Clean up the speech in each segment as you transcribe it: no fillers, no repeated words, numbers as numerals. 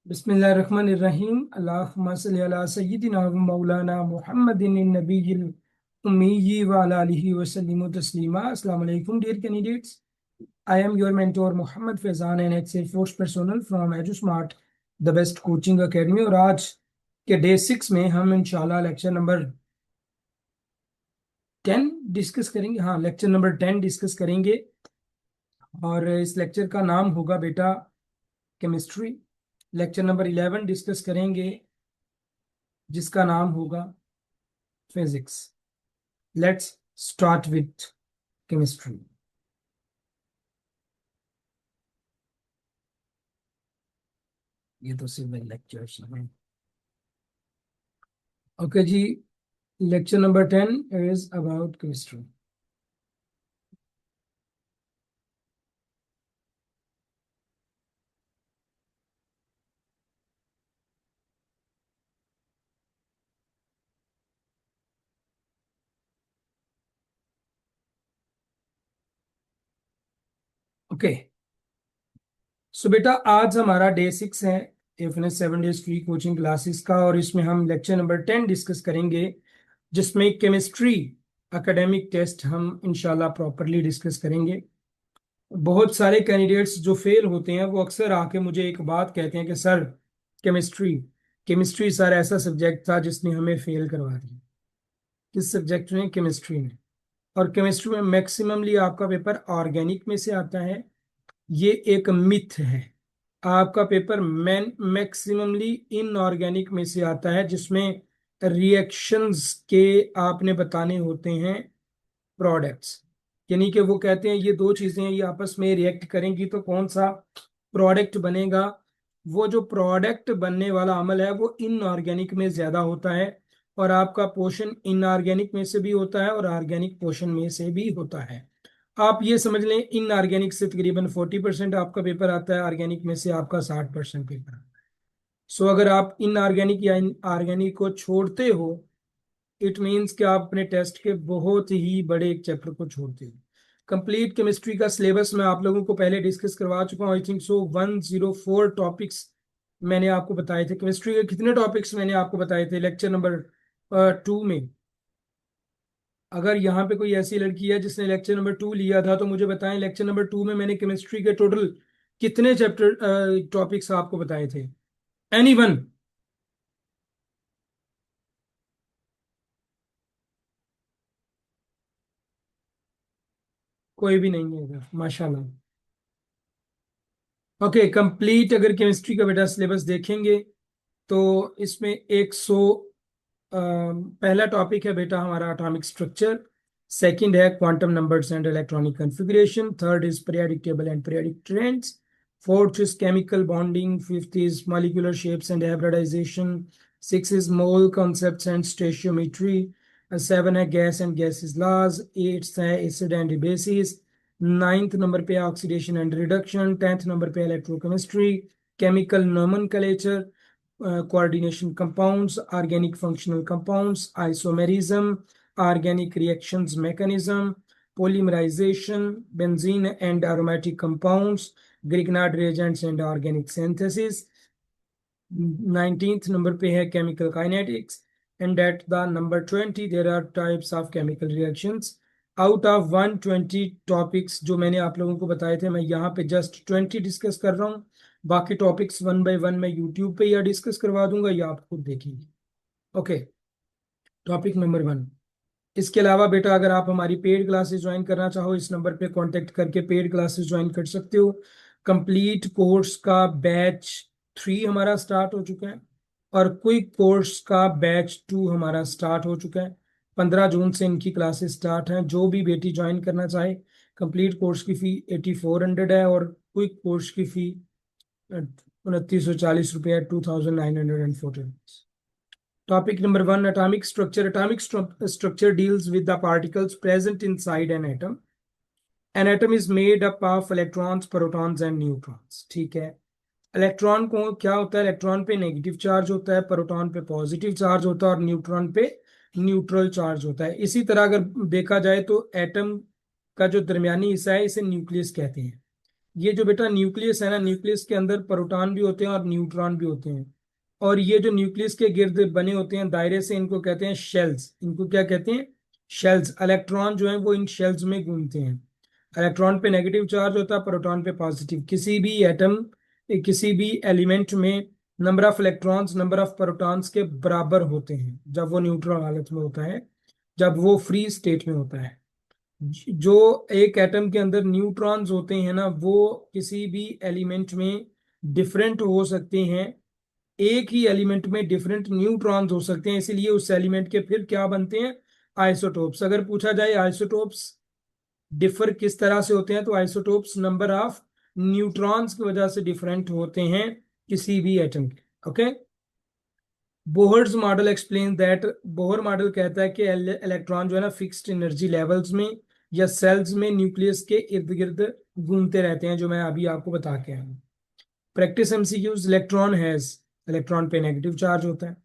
बिस्मिल्लाहिर्रहमानिर्रहीम। अल्लाहुम्मा सल्लि अला सय्यिदिना व मौलाना मुहम्मदिन नबीयिल उम्मी व अला आलिहि व सल्लिमु तस्लीमा। अस्सलाम वालेकुम dear candidates. I am your mentor Mohammed Faizan and Excel Force personnel from EduSmart, the best coaching academy। और आज के डे 6 में हम इंशाल्लाह लेक्चर नंबर 10 डिस्कस करेंगे। हाँ, लेक्चर नंबर 10 डिस्कस करेंगे और इस लेक्चर का नाम होगा बेटा केमिस्ट्री। लेक्चर नंबर 11 डिस्कस करेंगे जिसका नाम होगा physics. Let's start with chemistry. ये तो सिविल लेक्चर्स हैं। ओके जी, lecture number 10 is about chemistry. Okay, so बेटा आज हमारा डे 6 है FNS 7 days free coaching classes का, और इसमें हम लेक्चर नंबर 10 डिस्कस करेंगे जिसमें केमिस्ट्री एकेडमिक टेस्ट हम इंशाल्लाह प्रॉपरली डिस्कस करेंगे। बहुत सारे कैंडिडेट्स जो फेल होते हैं वो अक्सर आके मुझे एक बात कहते हैं कि सर केमिस्ट्री केमिस्ट्री सर ऐसा सब्जेक्ट था जिसने हमें फेल करवा दिया। किस सब्जेक्ट में? केमिस्ट्री में। और केमिस्ट्री में मैक्सिममली आपका पेपर ऑर्गेनिक में से आता है। ये एक मिथ है। आपका पेपर मैक्सिममली इनऑर्गेनिक में से आता है जिसमें रिएक्शंस के आपने बताने होते हैं प्रोडक्ट्स। यानी कि वो कहते हैं ये दो चीजें ये आपस में रिएक्ट करेंगी तो कौन सा प्रोडक्ट बनेगा। वो जो प्रोडक्ट बनने वाला अमल है वो इनऑर्गेनिक में ज्यादा होता है, और आपका पोर्शन इनऑर्गेनिक में से भी होता है और ऑर्गेनिक पोर्शन में से भी होता है। आप ये समझ लें इनऑर्गेनिक से तकरीबन 40% आपका पेपर आता है, ऑर्गेनिक में से आपका 60% पेपर आता है। सो अगर आप इनऑर्गेनिक या ऑर्गेनिक को छोड़ते हो, इट मीन्स कि आप अपने टेस्ट के बहुत ही बड़े एक चैप्टर को छोड़ते हो। कंप्लीट केमिस्ट्री का सिलेबस मैं आप लोगों को पहले डिस्कस करवा चुका हूँ। आई थिंक सो 104 टॉपिक्स मैंने आपको बताए थे। केमिस्ट्री के कितने टॉपिक्स मैंने आपको बताए थे लेक्चर नंबर 2 में? अगर यहाँ पे कोई ऐसी लड़की है जिसने लेक्चर नंबर 2 लिया था तो मुझे बताएं लेक्चर नंबर 2 में मैंने केमिस्ट्री के टोटल कितने चैप्टर टॉपिक्स आपको बताए थे? एनीवन? कोई भी नहीं है इधर, माशाल्लाह। ओके, कंप्लीट अगर केमिस्ट्री का बेटा सिलेबस देखेंगे तो इसमें 100 पहला टॉपिक है बेटा हमारा एटॉमिक स्ट्रक्चर। सेकंड है quantum numbers and electronic configuration. Third is periodic table and periodic trends. Fourth is chemical bonding. Fifth is molecular shapes and hybridisation. Six is mole concepts and stoichiometry. Seven है gas and gases laws. Eighth है acid and bases. Ninth number पे oxidation and reduction. Tenth number पे electrochemistry, chemical nomenclature, coordination compounds, organic functional compounds, isomerism, organic reactions mechanism, polymerization, benzene and aromatic compounds, Grignard reagents and organic synthesis। 19th number पे है chemical kinetics, and at the number 20 there are types of chemical reactions। out of 120 topics जो मैंने आप लोगों को बताए थे, मैं यहाँ पे जस्ट 20 डिस्कस कर रहा हूँ। बाकी टॉपिक्स वन बाय वन मैं यूट्यूब पे या डिस्कस करवा दूंगा या आप खुद देखेंगे। Okay, topic number 1। इसके अलावा बेटा अगर आप हमारी पेड क्लासेस ज्वाइन करना चाहो इस नंबर पे कांटेक्ट करके पेड क्लासेस ज्वाइन कर सकते हो। कंप्लीट कोर्स का बैच 3 हमारा स्टार्ट हो चुका है, और क्विक कोर्स का बैच 2 हमारा स्टार्ट हो चुका है। 15 जून से इनकी क्लासेस स्टार्ट हैं। जो भी बेटी ज्वाइन करना चाहे, कंप्लीट कोर्स की फी 8400 है और क्विक कोर्स की फी 2940 रुपये, 2914। Topic number 1, atomic structure। Atomic structure deals with the particles present inside an atom। An atom is made up of electrons, protons and neutrons। ठीक है, इलेक्ट्रॉन को क्या होता है? इलेक्ट्रॉन पे नेगेटिव चार्ज होता है, प्रोटॉन पे पॉजिटिव चार्ज होता है और न्यूट्रॉन पे न्यूट्रल चार्ज होता है। इसी तरह अगर देखा जाए तो एटम का जो दरमियानी हिस्सा है इसे न्यूक्लियस कहते हैं। ये जो बेटा न्यूक्लियस है ना, न्यूक्लियस के अंदर प्रोटॉन भी होते हैं और न्यूट्रॉन भी होते हैं। और ये जो न्यूक्लियस के गिर्द बने होते हैं दायरे से, इनको कहते हैं शेल्स। इनको क्या कहते हैं? शेल्स। इलेक्ट्रॉन जो है वो इन शेल्स में घूमते हैं। इलेक्ट्रॉन पे नेगेटिव चार्ज होता है, प्रोटॉन पे पॉजिटिव। किसी भी एटम, किसी भी एलिमेंट में number of electrons number of protons के बराबर होते हैं जब वो न्यूट्रल हालत में होता है, जब वो फ्री स्टेट में होता है। जो एक एटम के अंदर न्यूट्रॉन्स होते हैं ना, वो किसी भी एलिमेंट में डिफरेंट हो सकते हैं। एक ही एलिमेंट में डिफरेंट न्यूट्रॉन्स हो सकते हैं, इसीलिए उस एलिमेंट के फिर क्या बनते हैं? आइसोटोप्स। अगर पूछा जाए आइसोटोप्स डिफर किस तरह से होते हैं, तो आइसोटोप्स नंबर ऑफ न्यूट्रॉन्स की वजह से डिफरेंट होते हैं किसी भी एटम के। Okay. Bohr's model explain that. Bohr model कहता है कि इलेक्ट्रॉन जो है ना फिक्स्ड एनर्जी लेवल्स में या सेल्स में न्यूक्लियस के इर्द गिर्द घूमते रहते हैं, जो मैं अभी आपको बता के आया हूँ। Practice MCQs. Electron has, electron पे नेगेटिव चार्ज होता है,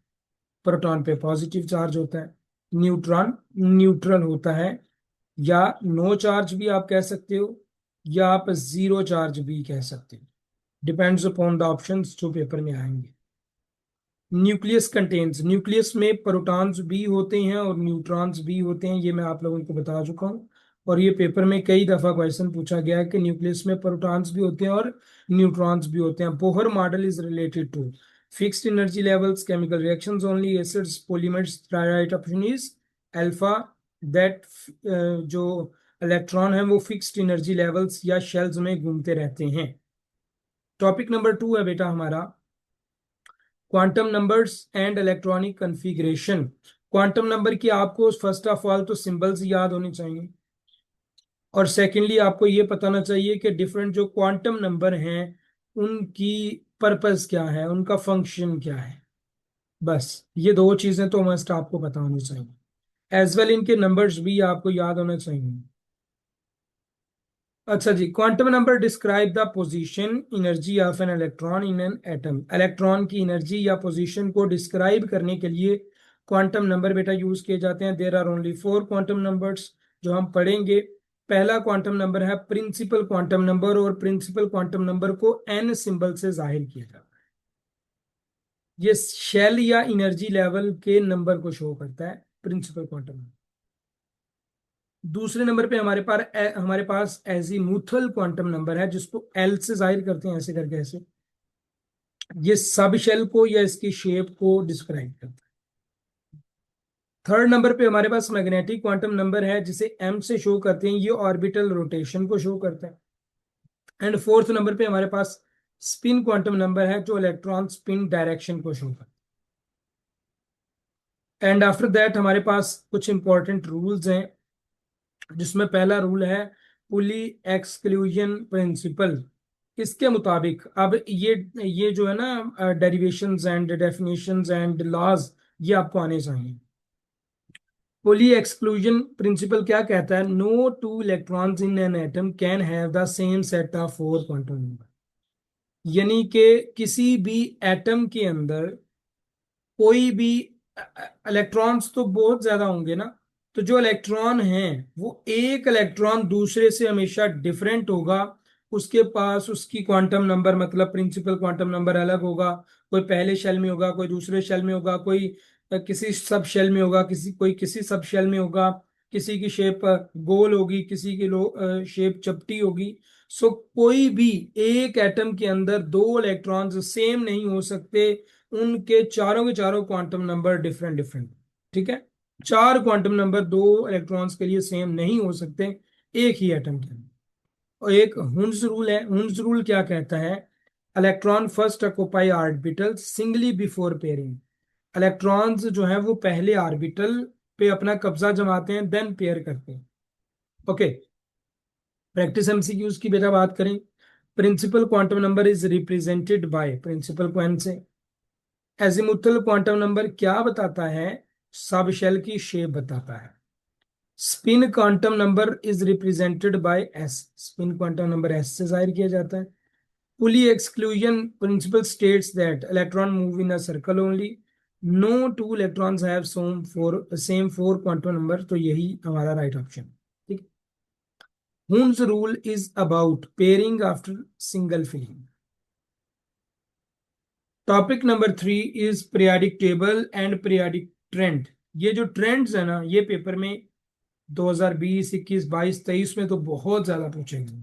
प्रोटॉन पे पॉजिटिव चार्ज होता है, न्यूट्रॉन न्यूट्रल होता है, या नो चार्ज भी आप कह सकते हो, या आप जीरो चार्ज भी कह सकते हो। डिपेंड्स अपॉन द ऑप्शंस जो पेपर में आएंगे। न्यूक्लियस कंटेन्स, न्यूक्लियस में प्रोटॉन्स भी होते हैं और न्यूट्रॉन्स भी होते हैं, ये मैं आप लोगों को बता चुका हूँ। और ये पेपर में कई दफा क्वेश्चन पूछा गया है कि न्यूक्लियस में प्रोटॉन्स भी होते हैं और न्यूट्रॉन्स भी होते हैं। Bohr model is related to fixed energy levels, chemical reactions only, acids, polymers. Right option is alpha, that जो इलेक्ट्रॉन है वो फिक्स्ड एनर्जी लेवल्स या शेल्स में घूमते रहते हैं। टॉपिक नंबर 2 है बेटा हमारा quantum numbers and electronic configuration. Quantum number की आपको फर्स्ट ऑफ ऑल तो सिंबल्स याद होने चाहिए, और सेकेंडली आपको ये बताना चाहिए कि डिफरेंट जो क्वांटम नंबर हैं उनकी पर्पस क्या है, उनका फंक्शन क्या है। बस ये दो चीजें तो मस्ट आपको पता होनी चाहिए। एज वेल इनके नंबर्स भी आपको याद होना चाहिए। अच्छा जी, quantum number describe the position energy of an electron in an atom. Electron की एनर्जी या पोजीशन को डिस्क्राइब करने के लिए क्वांटम नंबर बेटा यूज किए जाते हैं। There are only 4 quantum numbers जो हम पढ़ेंगे। पहला क्वांटम नंबर है प्रिंसिपल क्वांटम नंबर, और प्रिंसिपल क्वांटम नंबर को एन सिंबल से जाहिर किया जाता है। ये शेल या एनर्जी लेवल के नंबर को शो करता है, प्रिंसिपल क्वांटम नंबर। दूसरे नंबर पे हमारे पास एजीमुथल क्वांटम नंबर है, जिसको एल से जाहिर करते हैं, ऐसे करके ऐसे। ये सब शेल को या इसकी शेप को डिस्क्राइब करता है। थर्ड नंबर पे हमारे पास मैग्नेटिक क्वांटम नंबर है, जिसे एम से शो करते हैं, ये ऑर्बिटल रोटेशन को शो करता है। एंड फोर्थ नंबर पे हमारे पास स्पिन क्वांटम नंबर है, जो इलेक्ट्रॉन स्पिन डायरेक्शन को शो करता है। एंड आफ्टर दैट हमारे पास कुछ इंपॉर्टेंट रूल्स हैं, जिसमें पहला रूल है पुली एक्सक्लूजन प्रिंसिपल। इसके मुताबिक अब ये जो है ना derivations and definitions and laws, ये आपको आने चाहिए। पुली एक्सक्लूजन प्रिंसिपल क्या कहता है? No two electrons in an atom can have the same set of 4 quantum number. यानी कि किसी भी एटम के अंदर कोई भी इलेक्ट्रॉन्स तो बहुत ज्यादा होंगे ना, तो जो इलेक्ट्रॉन हैं वो एक इलेक्ट्रॉन दूसरे से हमेशा डिफरेंट होगा। उसके पास उसकी क्वांटम नंबर मतलब प्रिंसिपल क्वांटम नंबर अलग होगा। कोई पहले शेल में होगा, कोई दूसरे शेल में होगा, कोई किसी सब शेल में होगा, कोई किसी सब शेल में होगा। किसी की शेप गोल होगी, किसी की शेप चपटी होगी। सो कोई भी एक एटम के अंदर दो इलेक्ट्रॉन्स सेम नहीं हो सकते, उनके चारों के चारों क्वांटम नंबर डिफरेंट डिफरेंट। ठीक है, चार क्वांटम नंबर दो इलेक्ट्रॉन्स के लिए सेम नहीं हो सकते एक ही एटम के अंदर। और एक हुन्स रूल है। हुन्स रूल क्या कहता है? Electron first occupy orbital singly before pairing. Electrons जो है वो पहले ऑर्बिटल पे अपना कब्जा जमाते हैं, देन पेयर करते हैं। ओके। प्रैक्टिस एमसीक्यूज की बेटा बात करें। Principal quantum number is represented by principal quant से। एजीमुथल क्वांटम नंबर क्या बताता है? सब शेल की शेप बताता है। Spin quantum number is represented by S. Spin quantum number S से जाहिर किया जाता है। Pauli exclusion principle states that electron move in a circle only. No two electrons have same four quantum number, तो यही हमारा राइट ऑप्शन। ठीक। Hund's rule is about pairing after single filling. Topic number 3 is periodic table and periodic trend. ये जो trends है ना, ये paper में 2020, 21, 22, 23 में तो बहुत ज्यादा पूछेंगे।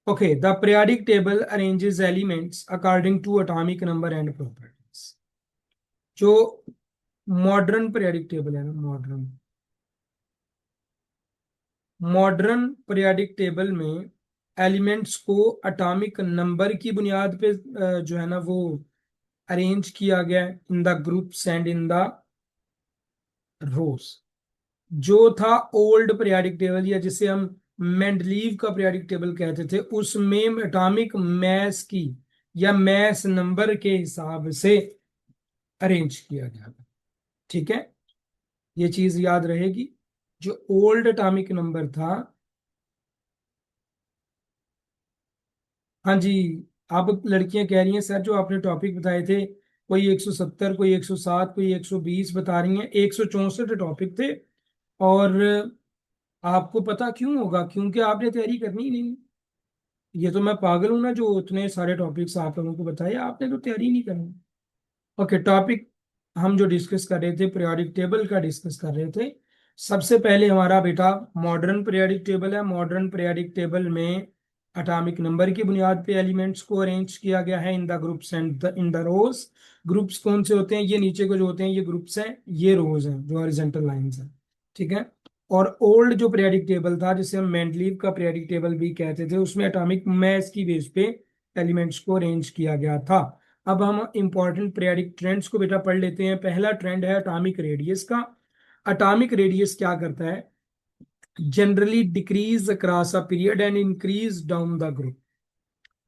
Okay, the periodic table arranges elements according to atomic number and properties. जो मॉडर्न पीरियाडिक टेबल है ना, मॉडर्न पीरियाडिक टेबल में एलिमेंट्स को एटॉमिक नंबर की बुनियाद पे जो है ना वो अरेंज किया गया in the groups and in the rows. जो था ओल्ड पीरियाडिक टेबल, या जिसे हम मेंडलीव का पीरियाडिक टेबल कहते थे, उसमें एटॉमिक मैस की या मैस नंबर के हिसाब से अरेंज किया गया। ठीक है, ये चीज याद रहेगी। जो ओल्ड एटॉमिक नंबर था, हाँ जी, आप लड़कियां कह रही हैं सर जो आपने टॉपिक बताए थे, कोई 170, कोई 107, कोई 120 बता रही हैं, 164 टॉपिक थे। और आपको पता क्यों होगा? क्योंकि आपने तैयारी करनी ही नहीं। ये तो मैं पागल हूं ना जो इतने सारे टॉपिक्स आप लोगों को बताए, आपने तो तैयारी नहीं करनी। ओके, टॉपिक हम जो डिस्कस कर रहे थे, पीरियोडिक टेबल का डिस्कस कर रहे थे। सबसे पहले हमारा बेटा मॉडर्न पीरियोडिक टेबल है। मॉडर्न पीरियोडिक टेबल में एटॉमिक नंबर की बुनियाद पे एलिमेंट्स को अरेंज किया गया है in the groups and in the rows. Groups कौन से होते हैं? ये नीचे को जो होते हैं ये ग्रुप्स हैं, ये रोज हैं जो हॉरिजॉन्टल लाइंस हैं। ठीक है। और ओल्ड जो पीरियोडिक टेबल था, जिसे हम मेंडलीव का पीरियोडिक टेबल भी कहते थे, उसमें एटॉमिक मास की बेस पे एलिमेंट्स को अरेंज किया गया था। अब हम इंपॉर्टेंट पीरियोडिक ट्रेंड्स को बेटा पढ़ लेते हैं। पहला ट्रेंड है एटॉमिक रेडियस का। एटॉमिक रेडियस क्या करता है? Generally decrease across a period and increase down the group.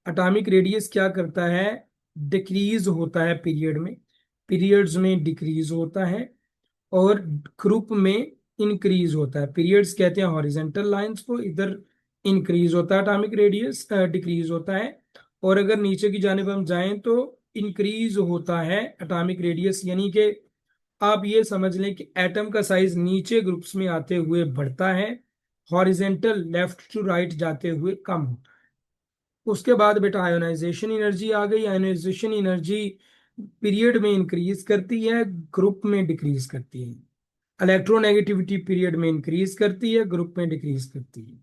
Atomic radius क्या करता है? डिक्रीज होता है पीरियड में, पीरियड्स में डिक्रीज होता है, और ग्रुप में इंक्रीज होता है। पीरियड्स कहते हैं हॉरिजेंटल लाइंस को, इधर इंक्रीज होता है एटॉमिक रेडियस, डिक्रीज होता है। और अगर नीचे की जानिब हम जाएं तो इंक्रीज होता है एटॉमिक रेडियस, यानी कि आप ये समझ लें कि एटम का साइज नीचे ग्रुप्स में आते हुए बढ़ता है, हॉरिजेंटल लेफ्ट टू राइट जाते हुए कम होता है। उसके बाद बेटा आयोनाइजेशन एनर्जी आ गई। आयोनाइजेशन एनर्जी पीरियड में इंक्रीज करती है, ग्रुप में डिक्रीज करती है। इलेक्ट्रोनेगेटिविटी पीरियड में इंक्रीज करती है, ग्रुप में डिक्रीज करती है।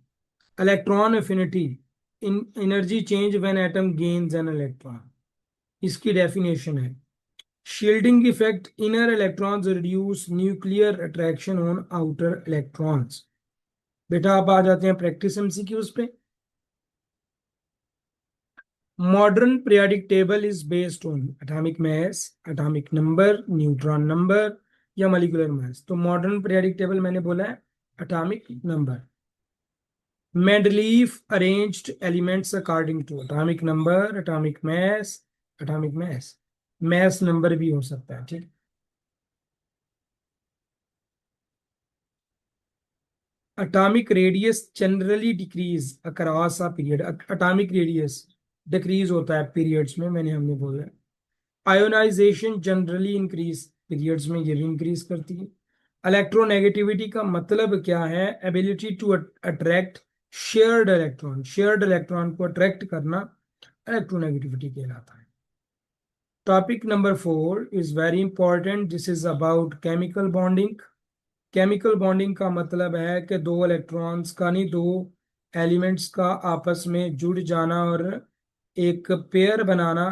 Electron affinity in energy change when atom gains an electron. इसकी डेफिनेशन है shielding effect, inner electrons reduce nuclear attraction on outer electrons. बेटा आप आ जाते हैं प्रैक्टिस एमसीक्यूज पे। Modern periodic table is based on atomic mass, atomic number, neutron number या molecular mass. तो मॉडर्न पीरियोडिक टेबल मैंने बोला है atomic number. Mendeleev arranged elements according to atomic number, atomic mass, atomic mass, mass number भी हो सकता है। ठीक। Atomic radius generally decrease across a period. Atomic radius decrease होता है पीरियड्स में, हमने बोला है। आयोनाइजेशन जनरली इंक्रीज पीरियड्स में, ये भी इंक्रीज करती है। इलेक्ट्रोनेगेटिविटी का मतलब क्या है? Ability to attract shared electron, shared electron को अट्रैक्ट करना इलेक्ट्रोनेगेटिविटी कहलाता है। Topic number 4 is very important, this is about chemical bonding. Chemical bonding का मतलब है कि दो इलेक्ट्रॉन्स का नहीं, दो एलिमेंट्स का आपस में जुड़ जाना और एक पेयर बनाना,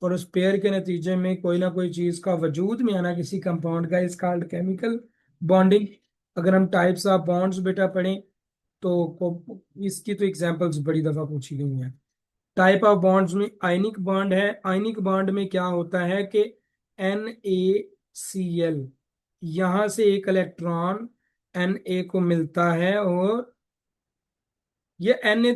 और उस पेयर के नतीजे में कोई ना कोई चीज का वजूद में आना किसी कंपाउंड का, इज कॉल्ड केमिकल बॉन्डिंग। अगर हम टाइप्स ऑफ बॉन्ड्स बेटा पढ़ें तो इसकी तो एग्जांपल्स बड़ी दफा पूछी गई हैं। टाइप ऑफ बॉन्ड्स में आयनिक बॉन्ड है। आयनिक बॉन्ड में क्या होता है कि NaCl, यहां से एक इलेक्ट्रॉन Na को मिलता है और ये Na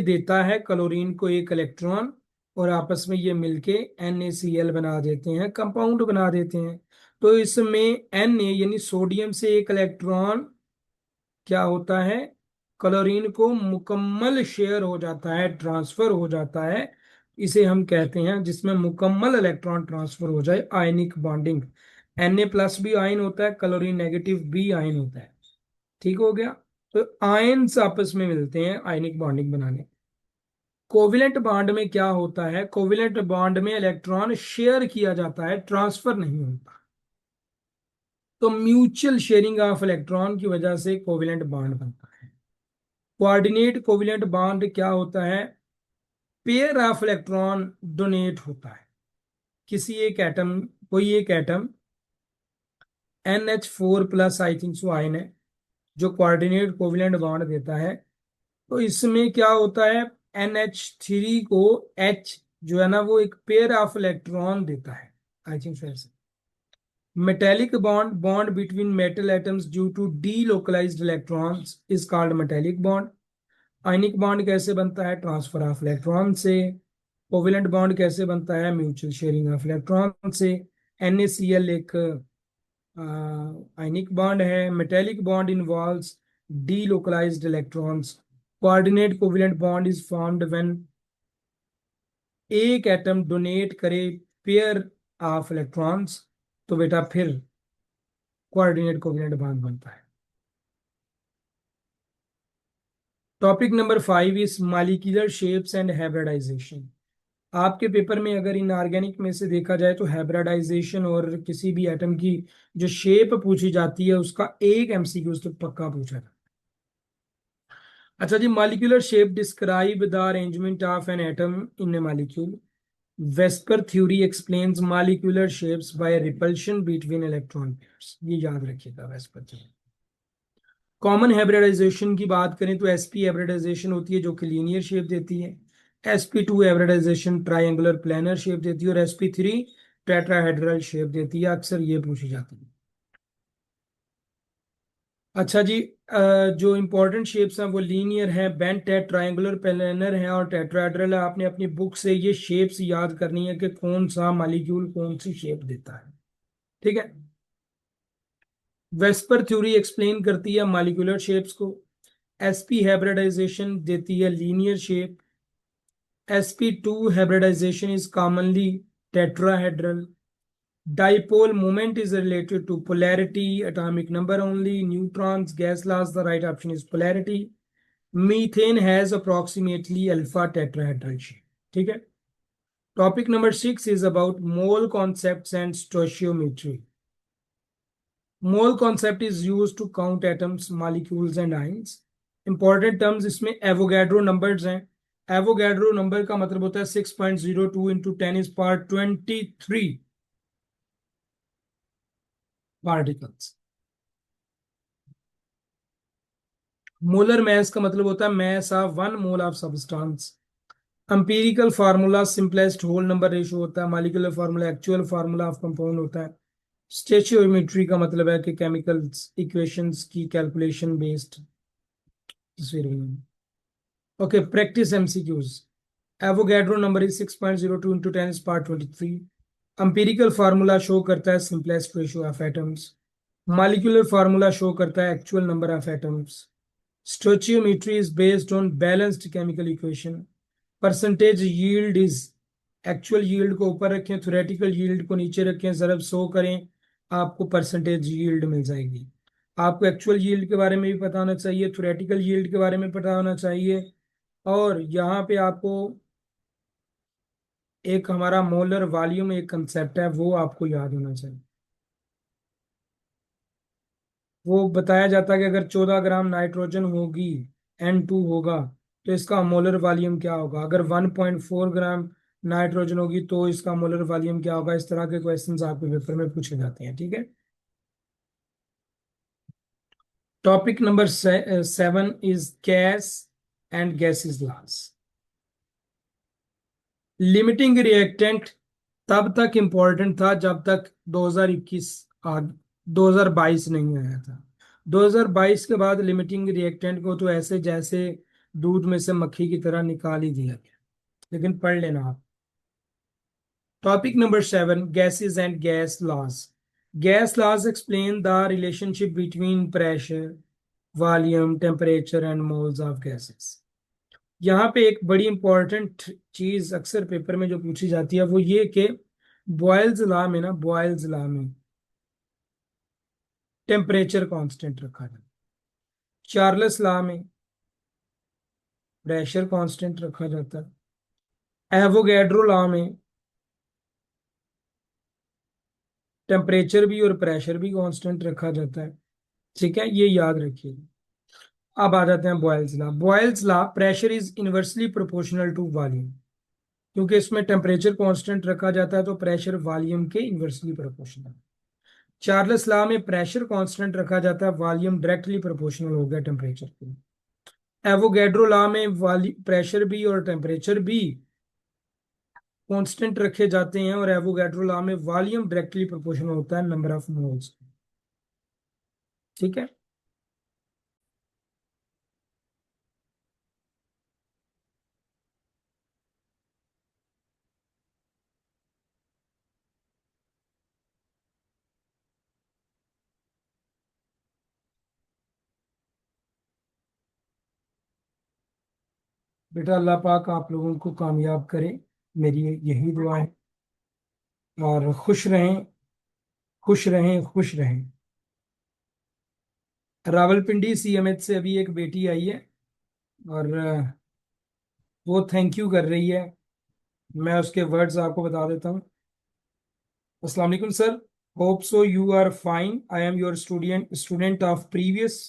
देता है क्लोरीन को एक इलेक्ट्रॉन, और आपस में ये मिलके NaCl बना देते हैं, कंपाउंड बना देते हैं। तो इसमें Na यानी सोडियम से एक इलेक्ट्रॉन क्या होता है? क्लोरीन को मुकम्मल शेयर हो जाता है, ट्रांसफर हो जाता है। इसे हम कहते हैं, जिसमें मुकम्मल इलेक्ट्रॉन ट्रांसफर हो जाए, आयनिक बॉन्डिंग। Na प्लस भी आयन होता है, क्लोरीन नेगेटिव भी आयन होता है। ठीक हो गया। तो आयन्स आपस में मिलते हैं आयनिक बॉन्डिंग बनाने। कोविलेंट बॉन्ड में क्या होता है, कोविलेंट बॉन्ड में इलेक्ट्रॉन शेयर किया जाता है, ट्रांसफर नहीं होता। तो म्यूचुअल शेयरिंग ऑफ इलेक्ट्रॉन की वजह से कोविलेंट बॉन्ड बनता है। कोऑर्डिनेट कोविलेंट बॉन्ड क्या होता है, पेयर ऑफ इलेक्ट्रॉन डोनेट होता है। किसी एक एटम, कोई एक एटम NH4+ आई थिंक सो आयन है जो कोऑर्डिनेट कोविलेंट बॉन्ड देता है। तो इसमें क्या होता है, NH3 को H जो है ना वो एक पेयर ऑफ इलेक्ट्रॉन देता है, आई थिंक सो ऐसे। Metallic bond, bond between metal atoms due to delocalised electrons is called metallic bond. Ionic bond कैसे बनता है, ट्रांसफर ऑफ इलेक्ट्रॉन से। कोवेलेंट बॉन्ड कैसे बनता है, म्यूचुअल शेयरिंग ऑफ इलेक्ट्रॉन से। NaCl एक आयनिक बॉन्ड है। Metallic bond involves delocalised electrons. Coordinate covalent bond is formed when एक एटम डोनेट करे पेयर ऑफ इलेक्ट्रॉन्स, तो बेटा फिर कोऑर्डिनेट कोवेलेंट बॉन्ड बनता है। Topic number 5 is molecular shapes and hybridisation. आपके पेपर में अगर इनऑर्गेनिक में से देखा जाए तो हाइब्रिडाइजेशन और किसी भी एटम की जो शेप पूछी जाती है उसका एक एमसीक्यू तो पक्का पूछा था। अच्छा जी, molecular shape describe the arrangement of an atom in a molecule. VSEPR theory explains molecular shapes by repulsion between electron pairs. ये याद रखिएगा वेस्पर थ्योरी। कॉमन हाइब्रिडाइजेशन की बात करें तो sp हाइब्रिडाइजेशन होती है जो कि लीनियर शेप देती है। sp2 hybridisation triangular planar shape देती है और sp3 टेट्राहेड्रल शेप देती है, अक्सर ये पूछी जाती है। अच्छा जी, जो इंपॉर्टेंट शेप्स हैं वो लीनियर है, बेंट है, ट्रायंगुलर प्लेनर है और टेट्राहेड्रल है। आपने अपनी बुक से ये शेप्स याद करनी है कि कौन सा मॉलिक्यूल कौन सी शेप देता है, ठीक है। वेस्पर थ्योरी एक्सप्लेन करती है मॉलिक्यूलर शेप्स को। sp हाइब्रिडाइजेशन देती है linear shape. sp2 hybridization is commonly tetrahedral. Dipole moment is related to polarity, atomic number only, neutrons, gas laws. The right option is polarity. Methane has approximately alpha tetrahedral shape. ठीक है। Topic number 6 is about mole concepts and stoichiometry. Mole concept is used to count atoms, molecules and ions. Important terms इसमें Avogadro numbers हैं। Avogadro number का मतलब होता है 6.02 into 10⁻23 particles. Molar mass का मतलब होता है mass of 1 mole of substance. Empirical formula simplest whole number ratio होता है। Molecular formula actual formula of compound होता है। स्टेचियोमेट्री का मतलब है कि केमिकल्स इक्वेशंस की कैलकुलेशन बेस्ड तस्वीर बनाना। Okay, practice MCQs. Avogadro number is 6.02 into 10⁻23। Empirical formula show करता है simplest ratio of atoms. Molecular formula show करता है actual number of atoms. Stoichiometry is based on balanced chemical equation. Percentage yield is, actual yield को ऊपर रखें, theoretical yield को नीचे रखें, ज़रब 100 करें, आपको परसेंटेज यील्ड मिल जाएगी। आपको एक्चुअल यील्ड के बारे में भी पता होना चाहिए, थ्योरेटिकल यील्ड के बारे में पता होना चाहिए, और यहाँ पे आपको एक हमारा मोलर वॉल्यूम एक कंसेप्ट है वो आपको याद होना चाहिए। वो बताया जाता है कि अगर 14 ग्राम नाइट्रोजन होगी, N2 होगा, तो इसका मोलर वॉल्यूम क्या होगा। अगर 1.4 ग्राम नाइट्रोजन होगी तो इसका मोलर वॉल्यूम क्या होगा। इस तरह के क्वेश्चंस आपके पेपर में पूछे जाते हैं, ठीक है। Topic number 7 is gas and gases loss. Limiting reactant तब तक इंपॉर्टेंट था जब तक 2021 आ 2022 नहीं आया था। 2022 के बाद लिमिटिंग रिएक्टेंट को तो ऐसे जैसे दूध में से मक्खी की तरह निकाल ही दिया गया। लेकिन पढ़ लेना आप। Topic number 7, gases and gas laws. Gas laws explain the relationship between pressure, volume, temperature and moles of gases. यहाँ पे एक बड़ी इंपॉर्टेंट चीज अक्सर पेपर में जो पूछी जाती है वो ये कि बॉयल्स लॉ में ना, बॉयल्स लॉ में टेम्परेचर कांस्टेंट रखा जाए। चार्ल्स लॉ में प्रेशर कांस्टेंट रखा जाता है। एवोगैड्रो लॉ में टेम्परेचर भी और प्रेशर भी कांस्टेंट रखा जाता है। ठीक है, ये याद रखिए। अब आ जाते हैं Boyle's law. Boyle's law, pressure is inversely proportional to volume. क्योंकि इसमें टेम्परेचर कांस्टेंट रखा जाता है तो प्रेशर वॉल्यूम के इनवर्सली प्रोपोर्शनल। चार्ल्स लॉ में प्रेशर कांस्टेंट रखा जाता है, वॉल्यूम डायरेक्टली प्रोपोर्शनल हो गया टेम्परेचर के। एवोगैड्रो लॉ में प्रेशर भी और टेम्परेचर भी कांस्टेंट रखे जाते हैं, और एवोगैड्रो लॉ में वॉल्यूम डायरेक्टली प्रोपोर्शनल होता है नंबर ऑफ मोल्स। ठीक है। बेटा अल्लाह पाक आप लोगों को कामयाब करे, मेरी यही दुआ है। और खुश रहें, खुश रहें, खुश रहें। रावलपिंडी सीएमएच से अभी एक बेटी आई है, और वो थैंक यू कर रही है। मैं उसके वर्ड्स आपको बता देता हूँ। अस्सलाम वालेकुम sir, hope so you are fine. I am your student of previous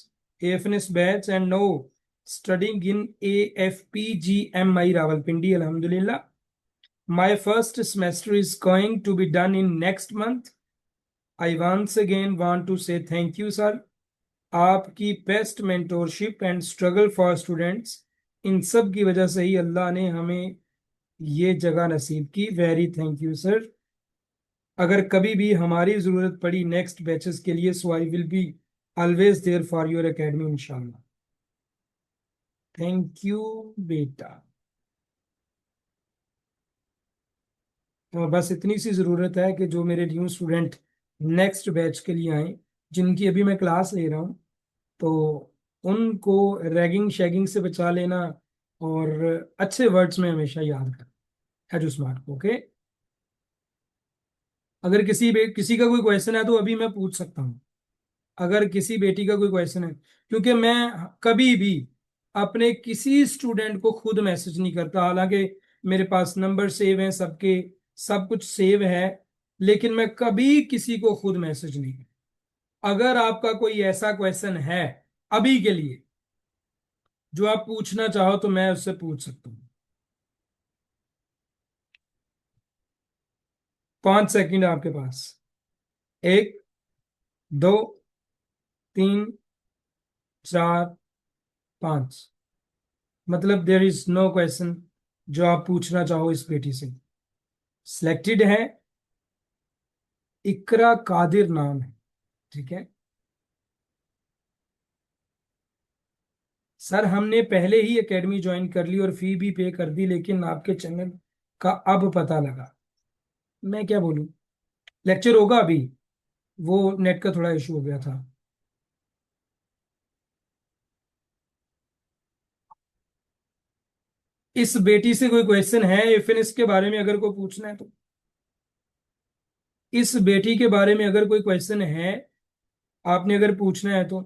AFNS batch and now studying in AFPGMI Rawalpindi. Alhamdulillah. My first semester is going to be done in next month. I once again want to say thank you, sir. आपकी best mentorship and struggle for students, इन सब की वजह से ही अल्लाह ने हमें ये जगह नसीब की। Very thank you sir. अगर कभी भी हमारी ज़रूरत पड़ी नेक्स्ट बैचेस के लिए, so I will be always there for your academy इंशाल्लाह। थैंक यू बेटा। तो बस इतनी सी ज़रूरत है कि जो मेरे न्यू स्टूडेंट नेक्स्ट बैच के लिए आए, जिनकी अभी मैं क्लास ले रहा हूँ, तो उनको रैगिंग शैगिंग से बचा लेना, और अच्छे वर्ड्स में हमेशा याद रखना। एडू स्मार्ट को, ओके। अगर किसी का कोई क्वेश्चन है तो अभी मैं पूछ सकता हूँ। अगर किसी बेटी का कोई क्वेश्चन है, क्योंकि मैं कभी भी अपने किसी स्टूडेंट को खुद मैसेज नहीं करता, हालांकि मेरे पास नंबर सेव हैं सबके, सब कुछ सेव है, लेकिन मैं कभी किसी को खुद मैसेज नहीं करता। अगर आपका कोई ऐसा क्वेश्चन है अभी के लिए जो आप पूछना चाहो, तो मैं उससे पूछ सकता हूँ। 5 सेकंड आपके पास। 1, 2, 3, 4, 5। मतलब देर इज नो क्वेश्चन जो आप पूछना चाहो इस बेटी से। सिलेक्टेड है, इकरा कादिर नाम है। ठीक है सर, हमने पहले ही एकेडमी ज्वाइन कर ली और फी भी पे कर दी, लेकिन आपके चैनल का अब पता लगा। मैं क्या बोलूं, लेक्चर होगा अभी, वो नेट का थोड़ा इशू हो गया था। इस बेटी से कोई क्वेश्चन है फिर इसके बारे में अगर कोई पूछना है तो? इस बेटी के बारे में अगर कोई क्वेश्चन है, आपने अगर पूछना है तो?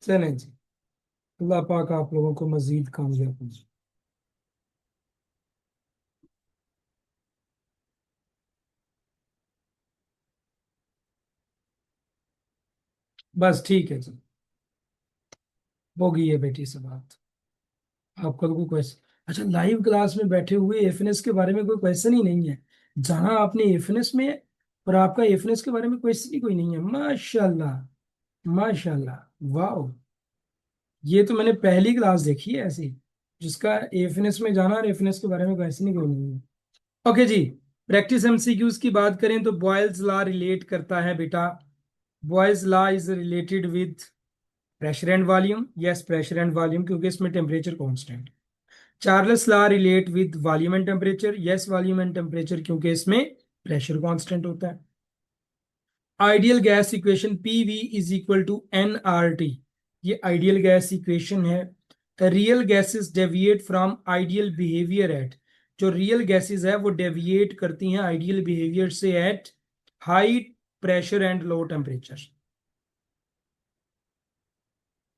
चलें जी, अल्लाह पाक आप लोगों को मजीद कामयाब कीजिए। बस ठीक है जी, होगी ये बेटी से बात। आपका कोई क्वेश्चन? अच्छा, लाइव क्लास में बैठे हुए एफएनएस के बारे में कोई क्वेश्चन ही नहीं है, जहां आपने एफएनएस में, और आपका एफएनएस के बारे में क्वेश्चन ही कोई नहीं है। माशाल्लाह, माशाल्लाह, वाह। ये तो मैंने पहली क्लास देखी है ऐसी, जिसका एफएनएस में जाना और एफएनएस के बारे में क्वेश्चन ही कोई नहीं है। ओके जी, प्रैक्टिस एमसीक्यूज की बात करें तो बॉयल्स लॉ रिलेट करता है बेटा। Boyle's law is related with pressure and volume. Yes, pressure and volume, क्योंकि इसमें temperature constant. Charles law relate with volume and temperature. Yes, volume and temperature, क्योंकि इसमें प्रेशर कांस्टेंट होता है। Ideal gas equation PV is equal to nRT, ये ideal gas equation है। Real gases deviate from ideal behaviour at जो real gases है वो deviate करती हैं आइडियल बिहेवियर से at high pressure and low temperature.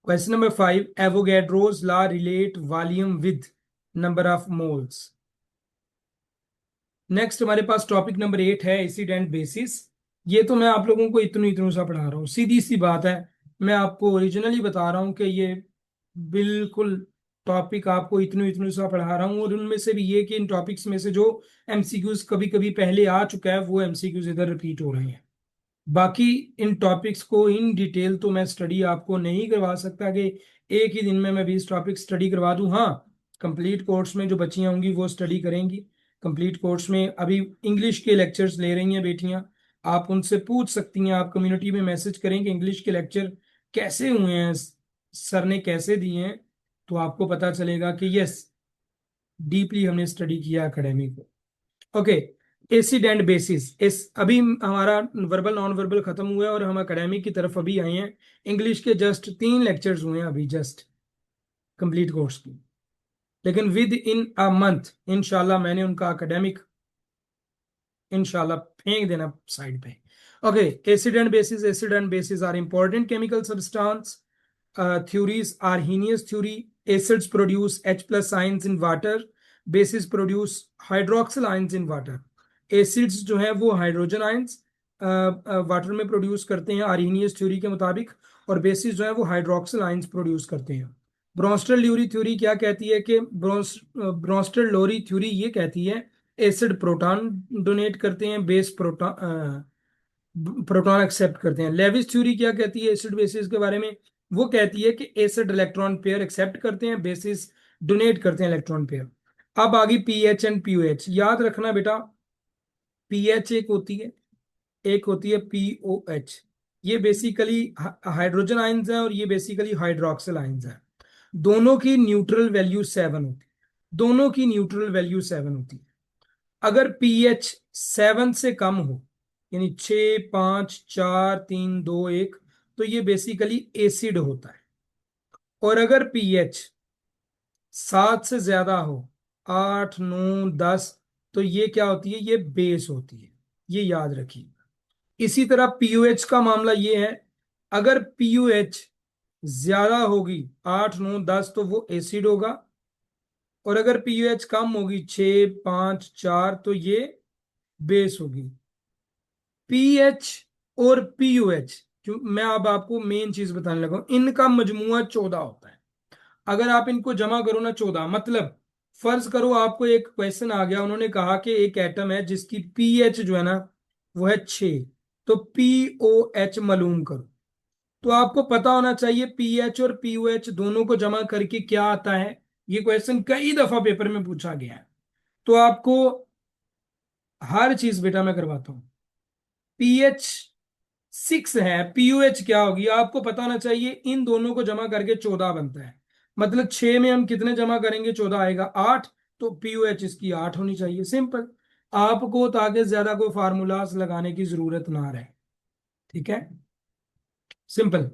Question number 5, Avogadro's law relate volume with number of moles. Next हमारे पास topic number 8 है acid and basis. ये तो मैं आप लोगों को इतनों इतनों सा पढ़ा रहा हूँ, सीधी सी बात है। मैं आपको ओरिजिनली बता रहा हूँ कि ये बिल्कुल टॉपिक आपको इतनों इतनों सा पढ़ा रहा हूँ, और उनमें से भी ये कि इन टॉपिक्स में से जो एमसीक्यूज कभी कभी पहले आ चुका है वो एमसीक्यूज इधर रिपीट हो रहे हैं। बाकी इन टॉपिक्स को इन डिटेल तो मैं स्टडी आपको नहीं करवा सकता कि एक ही दिन में मैं 20 टॉपिक स्टडी करवा दूं। हाँ, कंप्लीट कोर्स में जो बच्चियां होंगी वो स्टडी करेंगी। कंप्लीट कोर्स में अभी इंग्लिश के लेक्चर्स ले रही हैं बेटियां, आप उनसे पूछ सकती हैं, आप कम्युनिटी में मैसेज करें कि इंग्लिश के लेक्चर कैसे हुए हैं, सर ने कैसे दिए हैं, तो आपको पता चलेगा कि यस, डीपली हमने स्टडी किया एकेडमी को। Okay, acid and basis. इस अभी हमारा वर्बल नॉन वर्बल खत्म हुआ है और हम एकेडमिक की तरफ अभी आए हैं। इंग्लिश के जस्ट 3 लेक्चर्स हुए हैं अभी जस्ट कंप्लीट कोर्स की, लेकिन विद इन अ मंथ इंशाल्लाह मैंने उनका एकेडमिक इंशाल्लाह फेंक देना साइड पे। Okay, acid and bases. Acid and bases are important chemical substance theories. Arrhenius theory: acids produce H plus ions in water, bases produce hydroxyl ions in water. Acids जो है वो हाइड्रोजन आयंस वाटर में produce करते हैं Arrhenius theory के मुताबिक, और basis जो है वो हाइड्रोक्सिल आयंस प्रोड्यूस करते हैं। ब्रोंस्टर ल्यूरी थ्योरी क्या कहती है कि ब्रोंस्टर लोरी थ्योरी ये कहती है एसिड प्रोटॉन डोनेट करते हैं, बेस प्रोटॉन एक्सेप्ट करते हैं। लेविस थ्योरी क्या कहती है एसिड बेसिस के बारे में? वो कहती है कि एसिड इलेक्ट्रॉन पेयर एक्सेप्ट करते हैं, बेसिस डोनेट करते हैं इलेक्ट्रॉन पेयर। अब आगे पीएच एंड पीओएच। याद रखना बेटा, पीएच एक होती है पीओएच। ये बेसिकली हाइड्रोजन आयंस है और ये बेसिकली हाइड्रोक्सिल आयंस है। दोनों की न्यूट्रल वैल्यू 7 होती है, दोनों की न्यूट्रल वैल्यू 7 होती है। अगर पीएच 7 से कम हो, यानी 6, 5, 4, 3, 2, 1, तो ये बेसिकली एसिड होता है। और अगर पीएच 7 से ज्यादा हो, 8, 9, 10, तो ये क्या होती है? ये बेस होती है, ये याद रखिए। इसी तरह पीयूएच का मामला ये है, अगर पीयूएच ज्यादा होगी 8, 9, 10, तो वो एसिड होगा, और अगर पीयूएच कम होगी 6, 5, 4, तो ये बेस होगी। पीएच और पीयूएच, जो मैं अब आपको मेन चीज बताने लगा हूं, इनका मजमुआ 14 होता है। अगर आप इनको जमा करो ना 14, मतलब फर्ज करो आपको एक क्वेश्चन आ गया, उन्होंने कहा कि एक एटम है जिसकी पीएच जो है ना वो है 6, तो पीओएच मालूम करो। तो आपको पता होना चाहिए पीएच और पीओएच दोनों को जमा करके क्या आता है। ये क्वेश्चन कई दफा पेपर में पूछा गया है, तो आपको हर चीज बेटा मैं करवाता हूं। पीएच 6 है, पीयूएच क्या होगी आपको पता होना चाहिए। इन दोनों को जमा करके 14 बनता है, मतलब 6 में हम कितने जमा करेंगे? 14 आएगा, 8, तो पीयूएच इसकी 8 होनी चाहिए। सिंपल, आपको ताकि ज्यादा कोई फार्मूलाज लगाने की जरूरत ना रहे, ठीक है, सिंपल।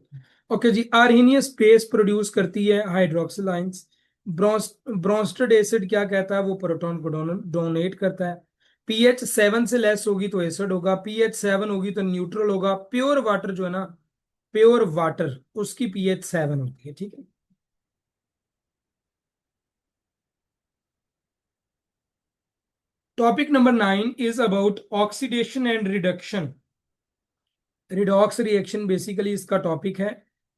ओके जी, आर्हीनियस बेस प्रोड्यूस करती है हाइड्रोक्सिल आयंस। ब्रोंस्टेड एसिड क्या कहता है? वो प्रोटॉन को डोनेट करता है। पीएच 7 से लेस होगी तो एसिड होगा, पीएच 7 होगी तो न्यूट्रल होगा। प्योर वाटर जो है ना, प्योर वाटर, उसकी पीएच 7 होती है, ठीक है। Topic number 9 is about oxidation and reduction. Redox reaction basically इसका टॉपिक है।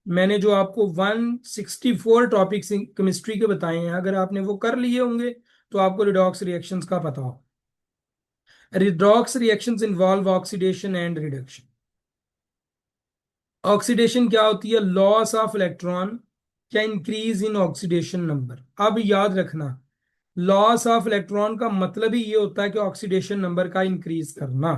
मैंने जो आपको 164 टॉपिक्स केमिस्ट्री के बताए हैं, अगर आपने वो कर लिए होंगे तो आपको रिडॉक्स रिएक्शंस का पता हो। Redox reactions involve oxidation and reduction. Oxidation क्या होती है? लॉस ऑफ इलेक्ट्रॉन या इंक्रीज इन ऑक्सीडेशन नंबर। अब याद रखना, लॉस ऑफ इलेक्ट्रॉन का मतलब ही ये होता है कि ऑक्सीडेशन नंबर का इंक्रीज करना,